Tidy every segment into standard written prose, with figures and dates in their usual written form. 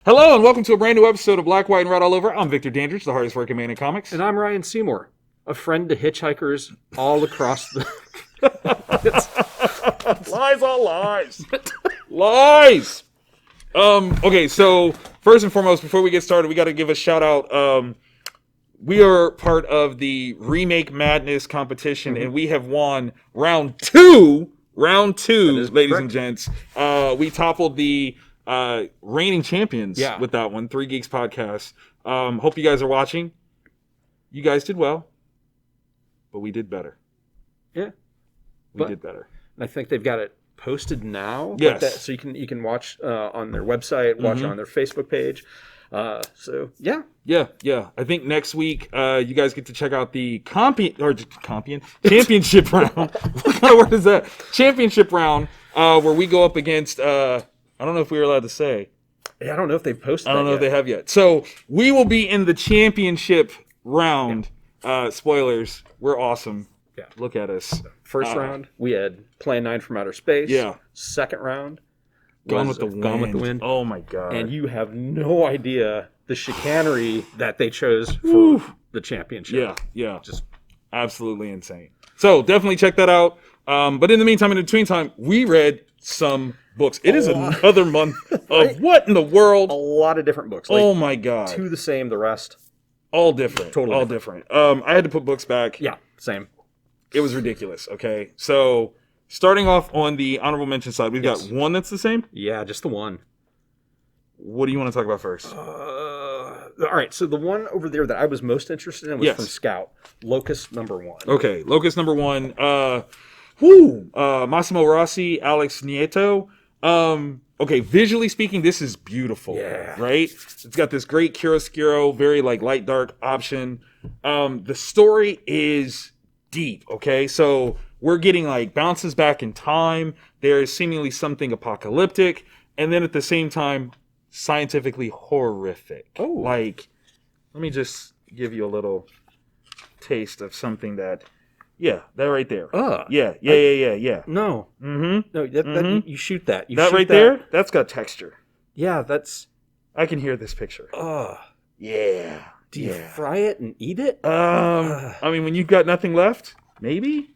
Hello and welcome to a brand new episode of Black, White, and Red All Over. I'm Victor Dandridge, the hardest working man in comics. And I'm Ryan Seymour, a friend to hitchhikers all across the... Lies, all lies. Lies! Okay, so first and foremost, before we get started, we got to give a shout out. We are part of the Remake Madness competition, and we have won round two, ladies correct. and gents. We toppled the reigning champions with that one, Three Geeks Podcast. Hope you guys are watching. You guys did well, but we did better. Yeah. We did better. I think they've got it posted now. Yes. So you can watch on their website, watch on their Facebook page. Yeah. I think next week you guys get to check out the championship round. What kind of word is that? Championship round, where we go up against. I don't know if we were allowed to say. Yeah, I don't know if they've posted. I don't know if they have yet. So we will be in the championship round. Yeah. Spoilers. We're awesome. Yeah. Look at us. First round, we had Plan 9 from Outer Space. Yeah. Second round, Gone with the Wind. Oh my god. And you have no idea the chicanery that they chose for the championship. Yeah. Just absolutely insane. So definitely check that out. But in the meantime, in between time, we read some books. It is another month of what in the world? A lot of different books. Oh my god. Two the same, the rest. All different. Totally all different. I had to put books back. Yeah, same. It was ridiculous, okay? So, starting off on the honorable mention side, we've got one that's the same? Yeah, just the one. What do you want to talk about first? All right, so the one over there that I was most interested in was from Scout, Locust #1. Okay, Locust #1. Massimo Rossi, Alex Nieto. Okay, visually speaking, this is beautiful. Yeah. Right? It's got this great chiaroscuro, very like light dark option. The story is deep, okay? So we're getting like bounces back in time. There is seemingly something apocalyptic, and then at the same time, scientifically horrific. Oh. Like, let me just give you a little taste of something that, that right there. Yeah. No. Mm-hmm. No, that, you shoot that. You that shoot right there, that's got texture. Yeah, that's... I can hear this picture. Yeah. Do you fry it and eat it? I mean, when you've got nothing left, maybe?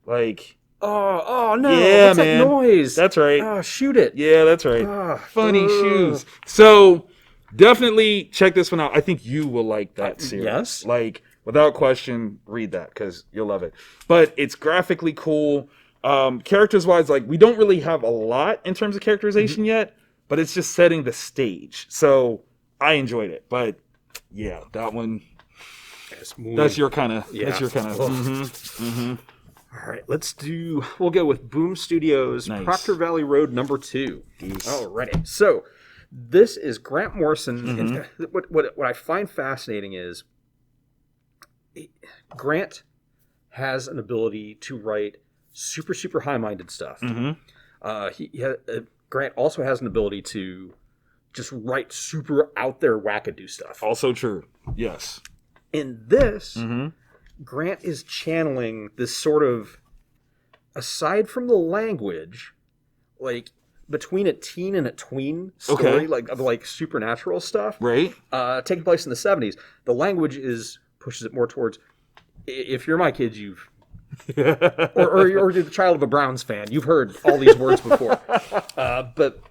Like... Oh no. Yeah, What's man. that noise? That's right. Oh, shoot it. Yeah, that's right. Funny shoes. So, definitely check this one out. I think you will like that series. Yes. Like, without question, read that because you'll love it. But it's graphically cool. Characters-wise, like, we don't really have a lot in terms of characterization yet, but it's just setting the stage. So, I enjoyed it. But, yeah, that one... That's your kind of... Yeah. That's your kind of... All right, we'll go with Boom Studios, Nice. Proctor Valley Road #2. Peace. Alrighty. So, this is Grant Morrison. And what I find fascinating is Grant has an ability to write super high-minded stuff. Grant also has an ability to just write super out there wackadoo stuff. Also true. Yes. In this, Grant is channeling this sort of, aside from the language, like between a teen and a tween story, like supernatural stuff, Right. Taking place in the 70s. The language pushes it more towards, if you're my kids, you've or you're the child of a Browns fan, you've heard all these words before. But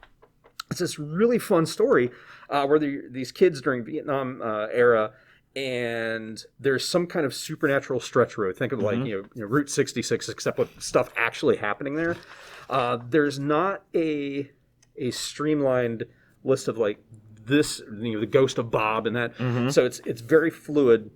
it's this really fun story where these kids during Vietnam era. And there's some kind of supernatural stretch road. Think of like Route 66, except with stuff actually happening there. There's not a streamlined list of like this, the ghost of Bob and that. So it's very fluid,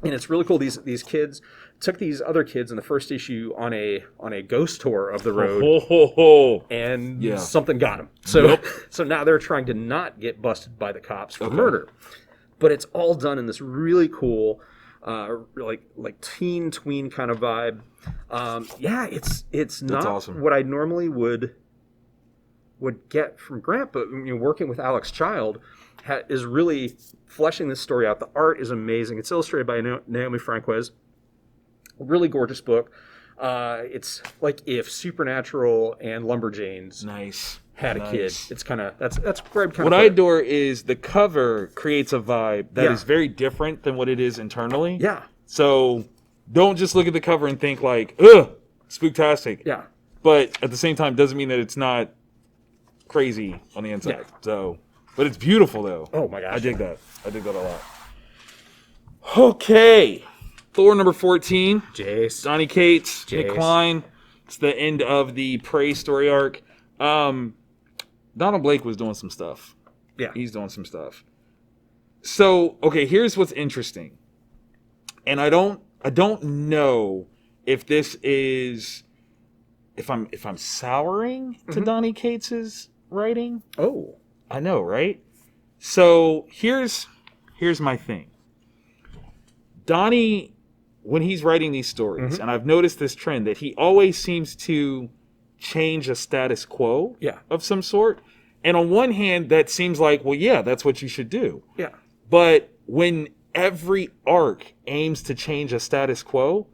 and it's really cool. These kids took these other kids in the first issue on a ghost tour of the road, and something got them. So now they're trying to not get busted by the cops for murder. But it's all done in this really cool, like teen tween kind of vibe. It's not awesome. what I normally would get from Grant, but working with Alex Child is really fleshing this story out. The art is amazing. It's illustrated by Naomi Franquez. A really gorgeous book. It's like if Supernatural and Lumberjanes had a kid. Nice. It's kind of that's where I'm kind What of I adore is the cover creates a vibe that Yeah. is very different than what it is internally. Yeah. So don't just look at the cover and think like, ugh, spooktastic. Yeah. But at the same time, doesn't mean that it's not crazy on the inside. Yeah. So, but it's beautiful though. Oh my gosh. I dig that. I dig that a lot. Okay. Thor number 14. Jace. Donny Cates, Jace. Nick Klein. It's the end of the Prey story arc. Donald Blake was doing some stuff. Yeah. He's doing some stuff. So, okay, here's what's interesting. And I don't know if this is if I'm souring to Donny Cates's writing. Oh. I know, right? So, here's my thing. Donny, when he's writing these stories, and I've noticed this trend that he always seems to change a status quo Yeah. of some sort. And on one hand, that seems like, well, yeah, that's what you should do. Yeah. But when every arc aims to change a status quo,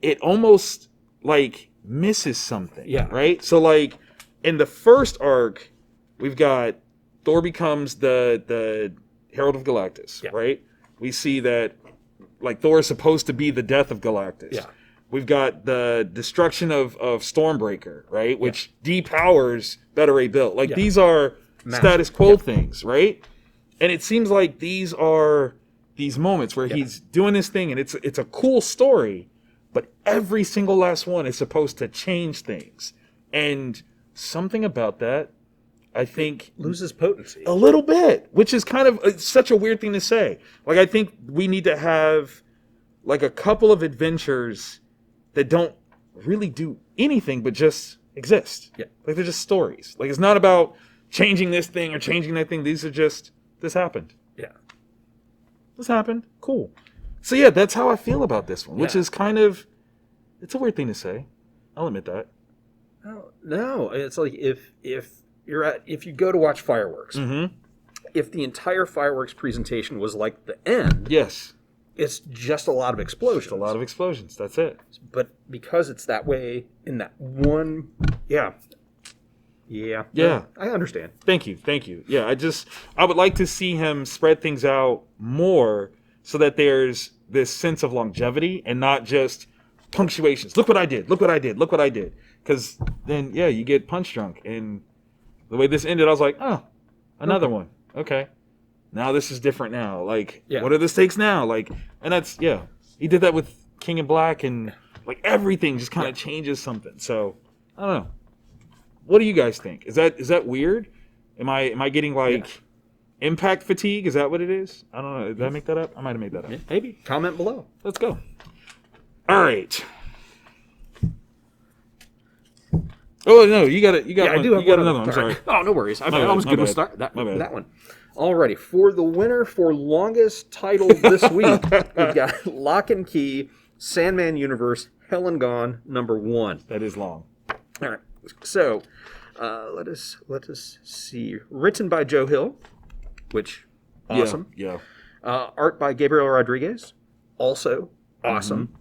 it almost like misses something. Yeah. Right? So like in the first arc, we've got Thor becomes the Herald of Galactus, Yeah. right? We see that like Thor is supposed to be the death of Galactus. Yeah. We've got the destruction of Stormbreaker, right? Which depowers Beta Ray Bill. Like these are status quo things, right? And it seems like these are these moments where he's doing this thing and it's a cool story, but every single last one is supposed to change things. And something about that, I think, Loses potency. a little bit, which is kind of it's such a weird thing to say. Like, I think we need to have like a couple of adventures that don't really do anything but just exist. Yeah. Like, they're just stories. Like, it's not about changing this thing or changing that thing. These are just, this happened. Yeah. This happened. Cool. So, yeah, that's how I feel about this one, which Yeah. is kind of, it's a weird thing to say. I'll admit that. No, it's like if you go to watch fireworks, if the entire fireworks presentation was like the end, Yes. it's just a lot of explosions. A lot of explosions. That's it. But because it's that way in that one, yeah, I understand. Thank you. Yeah, I would like to see him spread things out more so that there's this sense of longevity and not just punctuations. Look what I did. Because then, yeah, you get punch drunk. And the way this ended, I was like, oh, another one. Okay. Now this is different now. Like, what are the stakes now? Like, and that's, yeah. He did that with King in Black and, like, everything just kind of changes something. So, I don't know. What do you guys think? Is that weird? Am I getting, like, impact fatigue? Is that what it is? I don't know. Did I make that up? I might have made that up. Maybe. Comment below. Let's go. All right. Oh no, you got it. You got. Yeah, one. I do have you got one another one. I'm sorry. Oh, no worries. I bad, was my going to bad, start that my bad. that one. Alrighty, for the winner for longest title this week, we've got Locke Key, Sandman Universe, Hell and Gone, #1. That is long. All right, so let us see. Written by Joe Hill, which awesome. Yeah. Art by Gabriel Rodriguez, also awesome.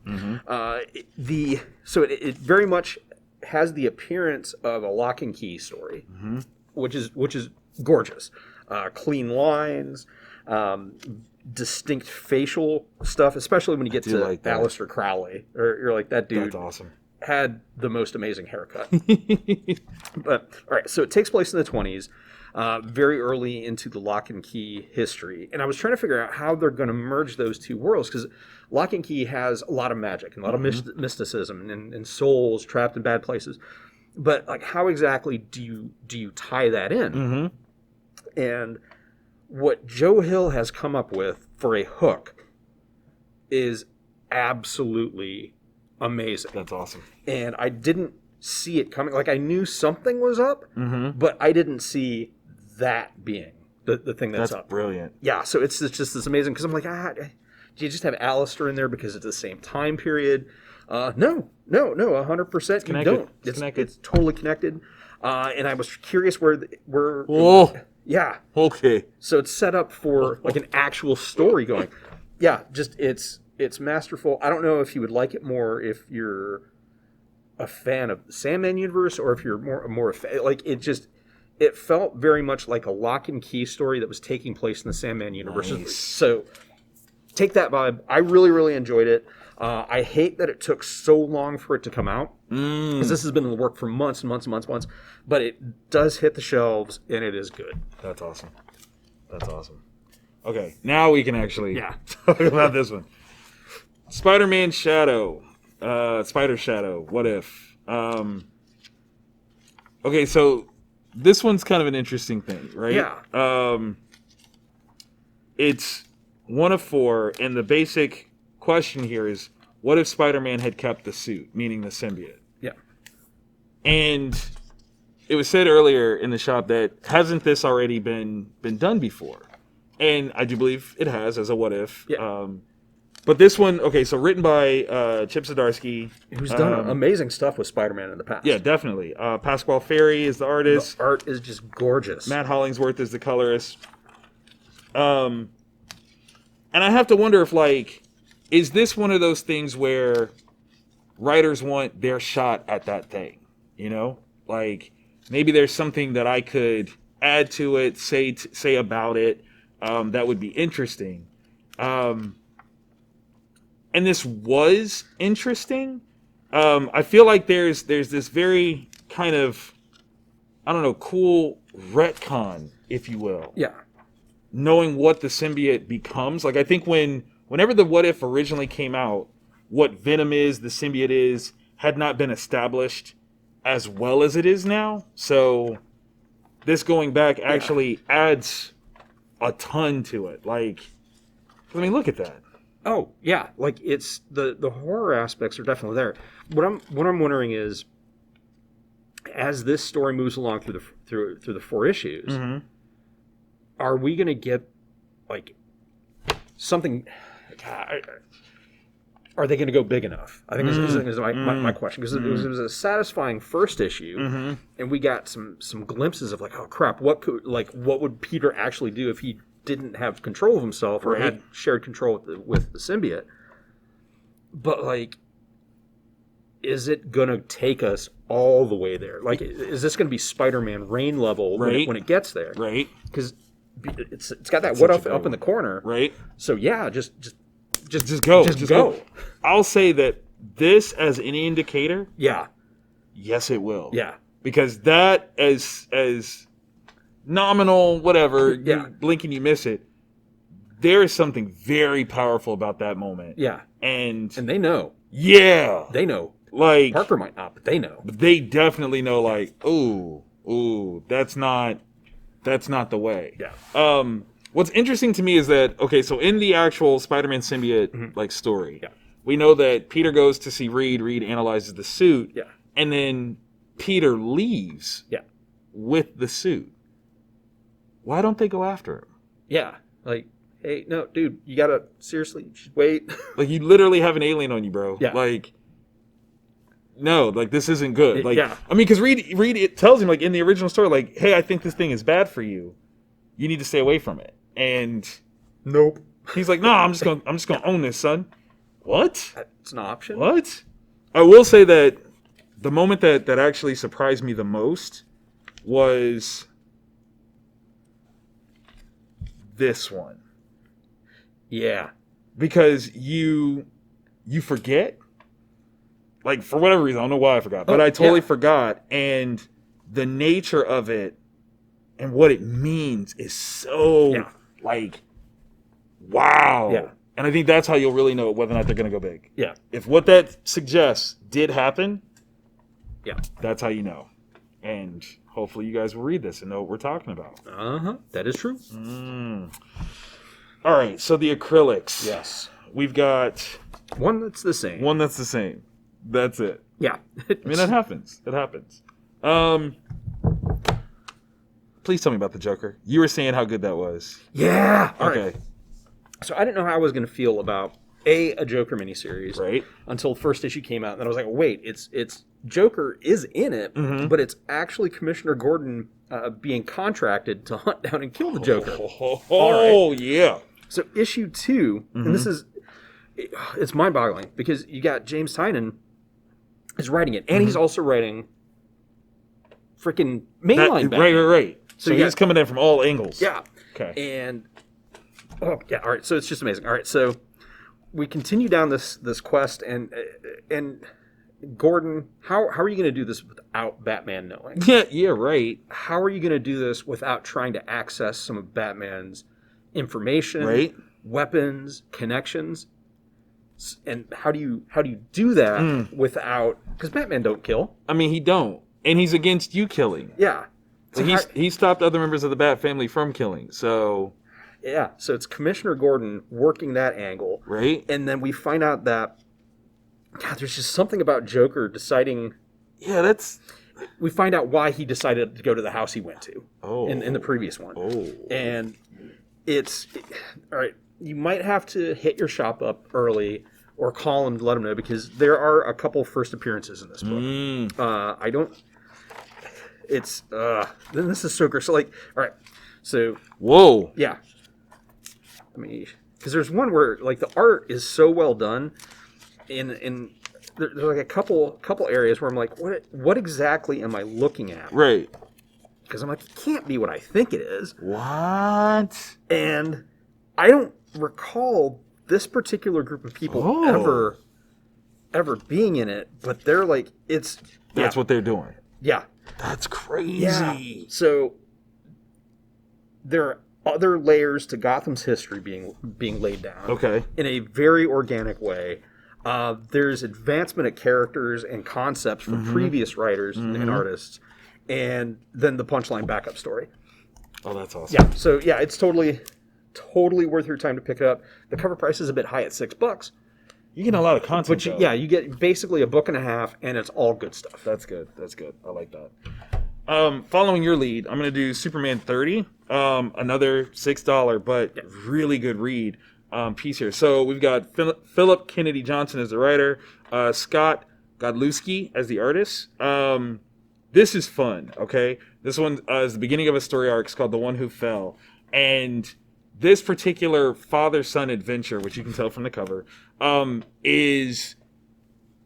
It very much has the appearance of a Locke and Key story, which is gorgeous. Clean lines, distinct facial stuff, especially when you get to like that. Aleister Crowley, or you're like, that dude That's awesome. had the most amazing haircut. But all right, so it takes place in the 20s, very early into the Locke and Key history, and I was trying to figure out how they're going to merge those two worlds, because Locke and Key has a lot of magic and a lot of mysticism and souls trapped in bad places, but like, how exactly do you tie that in? And what Joe Hill has come up with for a hook is absolutely amazing. That's awesome. And I didn't see it coming. Like, I knew something was up, but I didn't see that being the thing that's up. Brilliant. Yeah, so it's just this amazing, because I'm like, do you just have Alistair in there because it's the same time period? No, 100% you don't. It's totally connected. And I was curious where yeah. Okay. So it's set up for like an actual story going. Yeah, just it's masterful. I don't know if you would like it more if you're a fan of the Sandman universe, or if you're more a fan, like, it just, it felt very much like a Locke and Key story that was taking place in the Sandman universe. Nice. So take that vibe. I really, really enjoyed it. I hate that it took so long for it to come out, because this has been in the work for months and months and months and months. But it does hit the shelves, and it is good. That's awesome. That's awesome. Okay, now we can actually talk about this one. Spider-Man Shadow. Spider Shadow. What if? Okay, so this one's kind of an interesting thing, right? Yeah. It's one of 4, and the basic question here is, what if Spider-Man had kept the suit, meaning the symbiote? Yeah. And it was said earlier in the shop that hasn't this already been done before? And I do believe it has as a what if. Yeah. But this one, okay, so written by Chip Zdarsky. Who's done amazing stuff with Spider-Man in the past. Yeah, definitely. Pasquale Ferry is the artist. The art is just gorgeous. Matt Hollingsworth is the colorist. And I have to wonder if, like, is this one of those things where writers want their shot at that thing? You know? Like, maybe there's something that I could add to it, say about it, that would be interesting. And this was interesting. I feel like there's this very kind of, I don't know, cool retcon, if you will. Yeah. Knowing what the symbiote becomes. Like, I think whenever the What If originally came out, what Venom is, the symbiote is, had not been established as well as it is now. So this going back actually adds a ton to it. Like, I mean, look at that. Oh, yeah. Like, it's the horror aspects are definitely there. What I'm wondering is, as this story moves along through the 4 issues, are we going to get, like, something? Are they going to go big enough? I think is my question, because it was a satisfying first issue, and we got some glimpses of, like, oh crap, what would Peter actually do if he didn't have control of himself or had shared control with the symbiote? But, like, is it going to take us all the way there? Like, is this going to be Spider-Man Reign level when it gets there? Right. Because it's got that what up in the corner. Right. So yeah, just go. Just go. I'll say that this, as any indicator, Yeah. yes, it will. Yeah. Because that, as nominal, whatever, Yeah. you blink and you miss it, there is something very powerful about that moment. Yeah. And And they know. yeah. They know. Like, Parker might not, but they know. they definitely know, like, ooh, that's not the way. Yeah. What's interesting to me is that, okay, so in the actual Spider-Man symbiote like story, we know that Peter goes to see Reed analyzes the suit, and then Peter leaves with the suit. Why don't they go after him? Yeah. Like, hey, no, dude, you gotta seriously just wait. Like, you literally have an alien on you, bro. Yeah. Like, no, like, this isn't good. Like, yeah. I mean, because Reed it tells him, like, in the original story, like, hey, I think this thing is bad for you. You need to stay away from it. And Nope. he's like, no, I'm just gonna own this, son. What? It's an option. What? I will say that the moment that actually surprised me the most was this one. Yeah. Because you forget. Like, for whatever reason, I don't know why I forgot, but I totally forgot. And the nature of it and what it means is so, like, wow. Yeah. And I think that's how you'll really know whether or not they're going to go big. Yeah. If what that suggests did happen, Yeah. that's how you know. And hopefully you guys will read this and know what we're talking about. That is true. All right, so the acrylics. Yes. We've got One that's the same. one that's the same. That's it. Yeah. I mean, that happens. It happens. Please tell me about the Joker. You were saying how good that was. Yeah. All Okay. right. So I didn't know how I was going to feel about a Joker miniseries, Right. until the first issue came out, and then I was like, wait, it's Joker is in it, but it's actually Commissioner Gordon being contracted to hunt down and kill the Joker. Oh, yeah. So issue 2, and this is, it's mind-boggling, because you got James Tynion is writing it, and he's also writing freaking mainline Batman. Right. So you he's coming in from all angles. Yeah. Okay. And all right. So it's just amazing. All right. So we continue down this quest, and Gordon, how are you going to do this without Batman knowing? Yeah, right. How are you going to do this without trying to access some of Batman's information, right, weapons, connections? And how do you do that without, because Batman don't kill. I mean, he don't, and he's against you killing. Yeah. So he stopped other members of the Bat family from killing. So yeah, so it's Commissioner Gordon working that angle, right, and then we find out that God, there's just something about Joker deciding. Yeah, we find out why he decided to go to the house he went to in the previous one. Oh, and all right. You might have to hit your shop up early or call him to let him know, because there are a couple first appearances in this book. I don't. It's then this is so gross. So like, all right, so whoa, yeah. I mean, because there's one where like the art is so well done, in there's like a couple areas where I'm like, what exactly am I looking at? Right. Because I'm like, it can't be what I think it is. What? And I don't recall this particular group of people ever being in it, but they're like, that's what they're doing. Yeah. That's crazy. Yeah. So there are other layers to Gotham's history being laid down. Okay. In a very organic way. There's advancement of characters and concepts from previous writers and artists, and then the punchline backup story. Oh, that's awesome. Yeah. So yeah, it's totally worth your time to pick it up. The cover price is a bit high at $6. You get a lot of content. But you get basically a book and a half, and it's all good stuff. That's good. I like that. Following your lead, I'm going to do Superman 30. Another $6, but really good read piece here. So we've got Philip Kennedy Johnson as the writer, Scott Godlewski as the artist. This is fun, okay? This one is the beginning of a story arc. It's called The One Who Fell. And this particular father-son adventure, which you can tell from the cover, is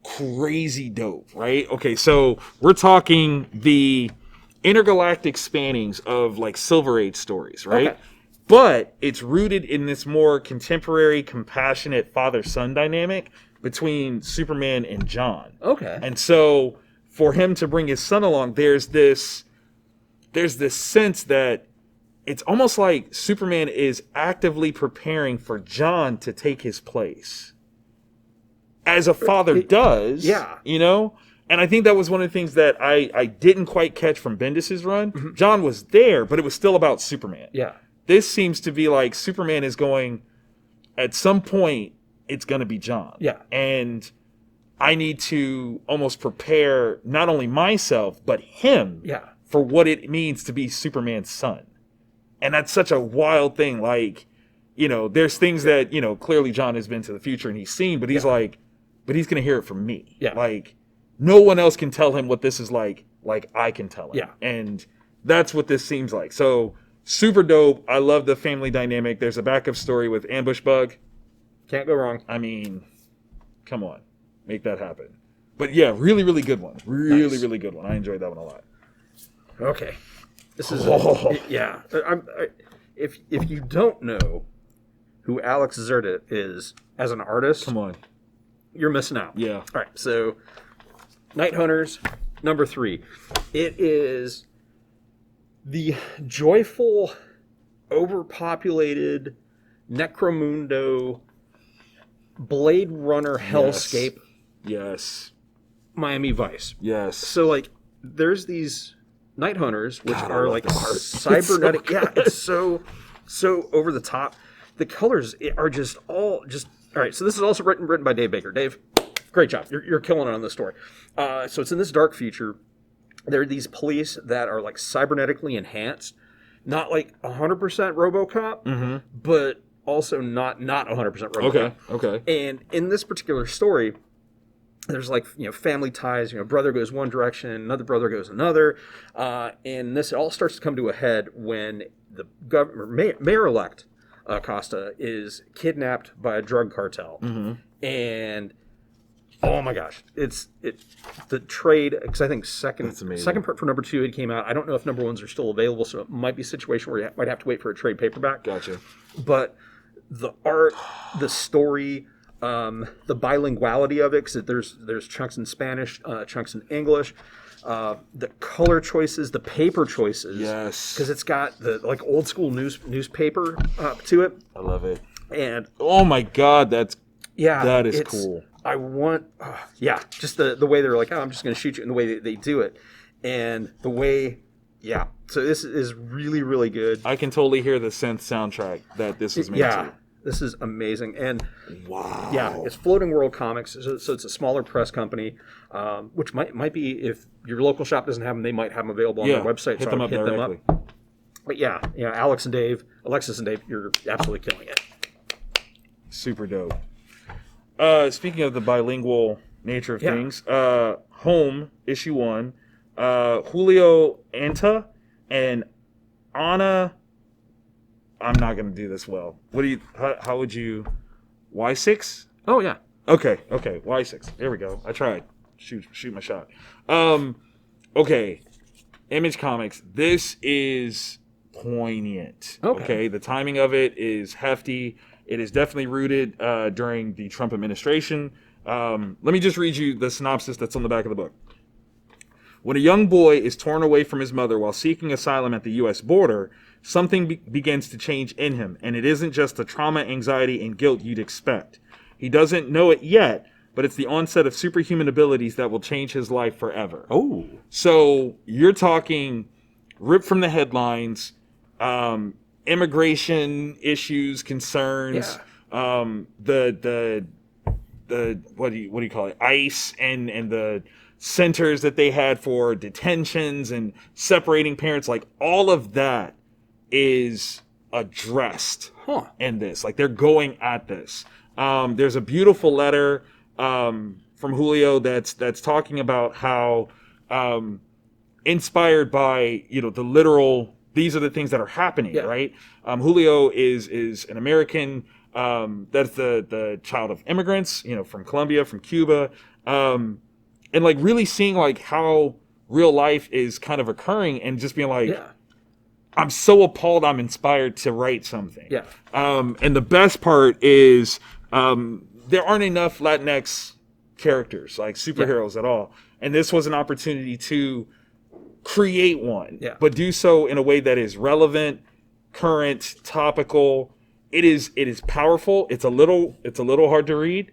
crazy dope, right? Okay, so we're talking the intergalactic spannings of like Silver Age stories, right? Okay. But it's rooted in this more contemporary, compassionate father-son dynamic between Superman and John. Okay. And so for him to bring his son along, there's this sense that it's almost like Superman is actively preparing for John to take his place. As a father does. Yeah. You know? And I think that was one of the things that I didn't quite catch from Bendis' run. Mm-hmm. John was there, but it was still about Superman. Yeah. This seems to be like Superman is going, at some point, it's going to be John. Yeah. And I need to almost prepare not only myself, but him for what it means to be Superman's son. And that's such a wild thing. Like, you know, there's things that, you know, clearly John has been to the future and he's seen, but he's like, but he's going to hear it from me. Yeah. Like, no one else can tell him what this is like I can tell him. Yeah. And that's what this seems like. So, super dope. I love the family dynamic. There's a backup story with Ambush Bug. Can't go wrong. I mean, come on. Make that happen. But yeah, really, really good one. Really, really good one. I enjoyed that one a lot. Okay. This is if you don't know who Alex Zerda is as an artist, come on, you're missing out. Yeah. All right. So, Night Hunters, number 3. It is the joyful, overpopulated Necromundo Blade Runner hellscape. Yes. Miami Vice. Yes. So like, there's these Night Hunters, which are like It's cybernetic. so it's so over the top. The colors are just all right. So this is also written by Dave Baker. Dave, great job. You're killing it on this story. So it's in this dark future. There are these police that are like cybernetically enhanced, not like 100% RoboCop, but also not 100% RoboCop. Okay. And in this particular story, there's like, you know, family ties, you know, brother goes one direction, another brother goes another. And this all starts to come to a head when the mayor-elect Costa is kidnapped by a drug cartel. And Oh my gosh, the trade, because I think That's amazing. second part for number 2 it came out. I don't know if number 1s are still available, so it might be a situation where you might have to wait for a trade paperback. Gotcha. But the art, the story, the bilinguality of it, because there's chunks in Spanish, chunks in English, the color choices, the paper choices. Yes. Because it's got the like old school newspaper to it. I love it. And oh my God, that is it's, cool. I want, just the way they're like, I'm just going to shoot you, and the way they do it, and the way, So this is really, really good. I can totally hear the synth soundtrack that this is made to. This is amazing, and wow, it's Floating World Comics, so it's a smaller press company, which might be, if your local shop doesn't have them, they might have them available on their website. Hit them up directly. But Alexis and Dave, you're absolutely killing it. Super dope. Speaking of the bilingual nature of things, Home, issue 1, Julio Anta and Anna. I'm not going to do this well. How would you, Y6? Oh, yeah. Okay, Y6. There we go. I tried. Shoot my shot. Okay, Image Comics. This is poignant. Okay, the timing of it is hefty. It is definitely rooted during the Trump administration. Let me just read you the synopsis that's on the back of the book. When a young boy is torn away from his mother while seeking asylum at the U.S. border, something begins to change in him, and it isn't just the trauma, anxiety, and guilt you'd expect. He doesn't know it yet, but it's the onset of superhuman abilities that will change his life forever. Oh. So you're talking ripped from the headlines, immigration issues, concerns, the what do you call it? ICE and the centers that they had for detentions and separating parents, like all of that is addressed in this. Like they're going at this. There's a beautiful letter from Julio that's talking about how inspired by the literal, these are the things that are happening, right? Julio is an American that's the child of immigrants, from Colombia, from Cuba, and like really seeing like how real life is kind of occurring and just being like, I'm so appalled, I'm inspired to write something. And the best part is there aren't enough Latinx characters, like superheroes at all. And this was an opportunity to create one, but do so in a way that is relevant, current, topical. It is powerful. It's a little hard to read.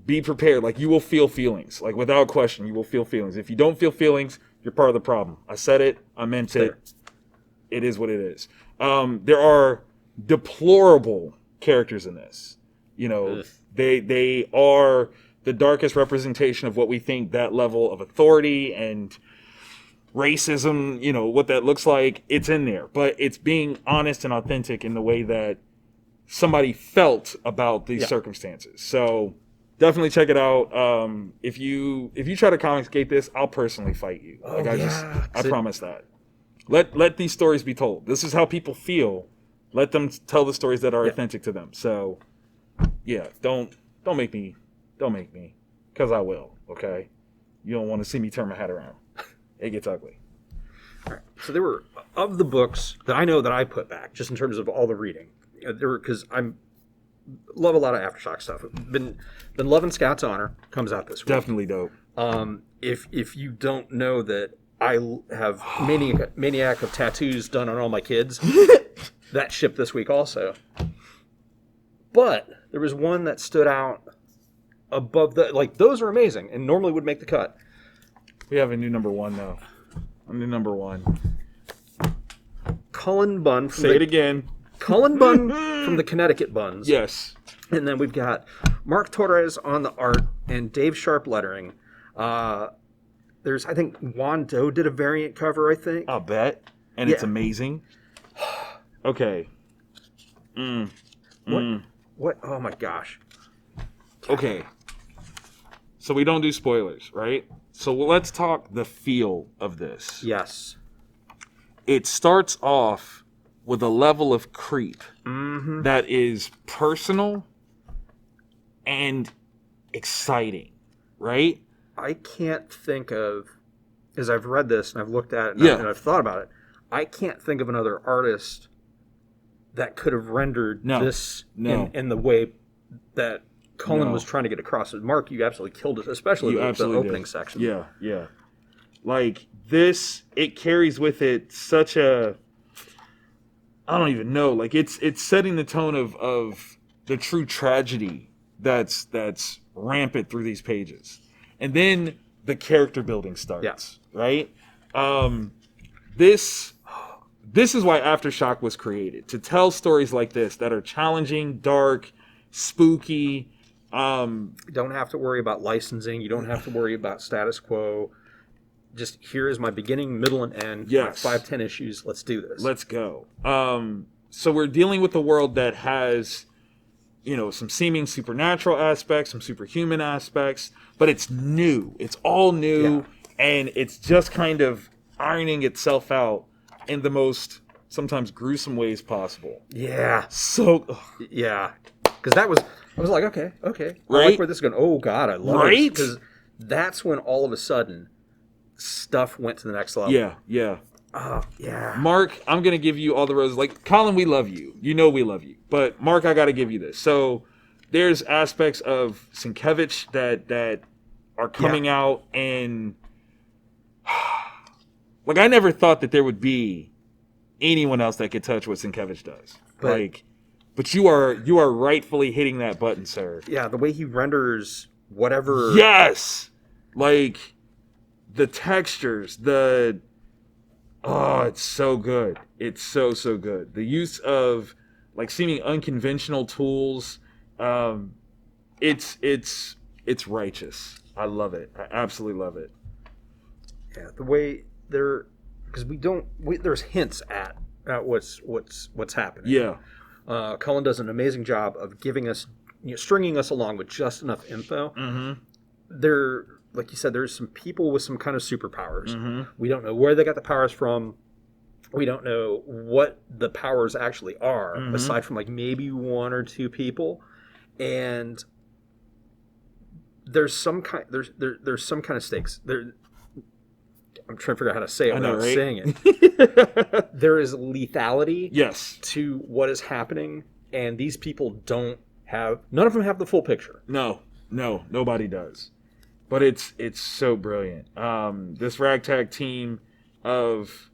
Be prepared. Like you will feel feelings. Like without question, you will feel feelings. If you don't feel feelings, you're part of the problem. I said it. I meant it. It is what it is. There are deplorable characters in this. They are the darkest representation of what we think that level of authority and racism, what that looks like. It's in there, but it's being honest and authentic in the way that somebody felt about these circumstances. So definitely check it out. If you try to Comicsgate this, I'll personally fight you. I promise that. Let these stories be told. This is how people feel. Let them tell the stories that are authentic to them. So don't make me, because I will. Okay, you don't want to see me turn my head around. It gets ugly. All right. So there were, of the books that I know that I put back, just in terms of all the reading, there were, because love a lot of AfterShock stuff. Been loving Scout's Honor, comes out this week. Definitely dope. If you don't know that I have Maniac of tattoos done on all my kids, that shipped this week also. But there was one that stood out above those are amazing and normally would make the cut. We have a new number 1 though. A new number 1. Cullen Bunn. Say it again. Cullen Bunn from the Connecticut Bunns. Yes. And then we've got Mark Torres on the art and Dave Sharp lettering. There's, I think, Juan Doe did a variant cover, I think. I'll bet. And it's amazing. Okay. What? Oh, my gosh. Okay. So we don't do spoilers, right? So let's talk the feel of this. Yes. It starts off with a level of creep that is personal, and exciting, right? I can't think of, as I've read this and I've looked at it Yeah. and I've thought about it, I can't think of another artist that could have rendered this in the way that Cullen was trying to get across. Mark, you absolutely killed it, especially the opening section. Yeah, yeah. Like this, it carries with it such a, I don't even know. Like it's setting the tone of the true tragedy that's rampant through these pages, and then the character building starts. Right. This is why AfterShock was created, to tell stories like this that are challenging, dark, spooky. You don't have to worry about licensing. You don't have to worry about status quo. Just here is my beginning, middle, and end. Yes. 5-10 issues. Let's do this. Let's go. So we're dealing with a world that has, some seeming supernatural aspects, some superhuman aspects, but it's new. It's all new, and it's just kind of ironing itself out in the most sometimes gruesome ways possible. Yeah. So. Yeah. Because I was like, okay. Right? I like where this is going. Oh, God, I love it. Because that's when all of a sudden stuff went to the next level. Yeah. Oh, yeah. Mark, I'm going to give you all the roses. Like, Colin, we love you. You know we love you. But, Mark, I got to give you this. So, there's aspects of Sienkiewicz that are coming out, and like, I never thought that there would be anyone else that could touch what Sienkiewicz does. But you are rightfully hitting that button, sir. Yeah, the way he renders whatever. Yes! Like, the textures, it's so good. It's so good. The use of like seeming unconventional tools, it's righteous. I love it. I absolutely love it. Yeah, the way because there's hints at what's happening. Yeah. Cullen does an amazing job of giving us, stringing us along with just enough info. There, like you said, there's some people with some kind of superpowers. We don't know where they got the powers from. We don't know what the powers actually are, aside from like maybe one or two people. And there's some kind of stakes. I'm trying to figure out how to say it without saying it. There is lethality to what is happening, and these people none of them have the full picture. No, nobody does. But it's so brilliant. This ragtag team of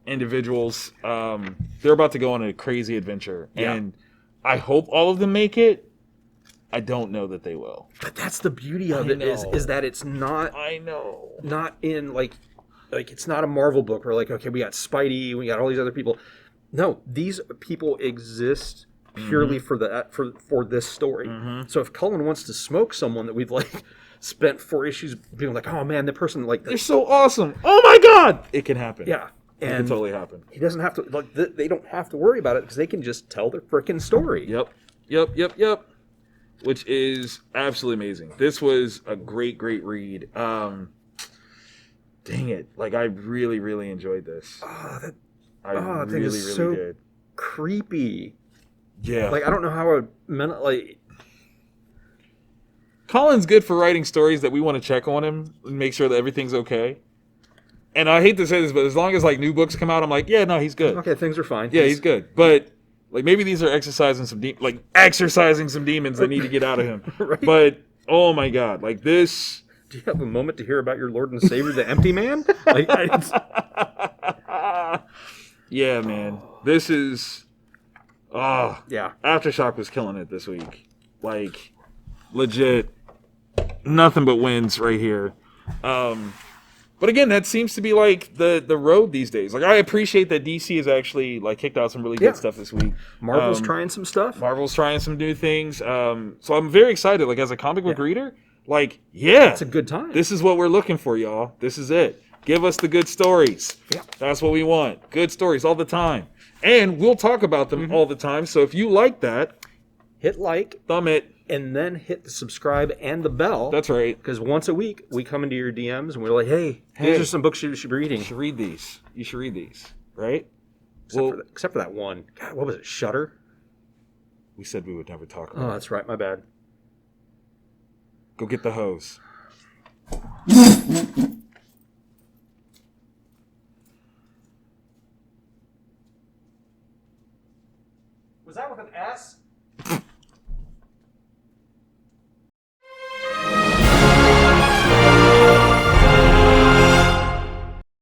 individuals, they're about to go on a crazy adventure. Yeah. And I hope all of them make it. I don't know that they will. But that's the beauty of it, is that it's not... I know. Not in, like it's not a Marvel book where, like, okay, we got Spidey, we got all these other people. No, these people exist purely for this story. So if Cullen wants to smoke someone that we've, like, spent 4 issues being like, oh, man, the person, like... They're so awesome. Oh, my God! It can happen. Yeah. It can totally happen. He doesn't have to... Like, they don't have to worry about it because they can just tell their freaking story. Yep. Which is absolutely amazing. This was a great read. Dang it. Like, I really, really enjoyed this. I really, think it's really so did. creepy. Yeah. Like, I don't know how a minute, like... Colin's good for writing stories that we want to check on him and make sure that everything's okay. And I hate to say this, but as long as, like, new books come out, I'm like, yeah, no, he's good. Okay, things are fine. Yeah, he's good. But, like, maybe these are exercising some demons that need to get out of him. Right? But, oh, my God. Like, this... Do you have a moment to hear about your Lord and Savior, the Empty Man? Yeah, man. This is... yeah. AfterShock was killing it this week. Like, legit, nothing but wins right here. But again, that seems to be like the road these days. Like, I appreciate that DC has actually like kicked out some really good stuff this week. Marvel's trying some stuff. Marvel's trying some new things. So I'm very excited. Like, as a comic book reader, like, yeah, it's a good time. This is what we're looking for, y'all. This is it. Give us the good stories. Yeah. That's what we want. Good stories all the time. And we'll talk about them all the time. So if you like that, hit like, thumb it, and then hit the subscribe and the bell. That's right. Because once a week, we come into your DMs and we're like, hey, these are some books you should be reading. You should read these. You should read these, right? Except for that one. God, what was it? Shutter? We said we would never talk about Oh, that's right. My bad. Go get the hose. Was that with an S?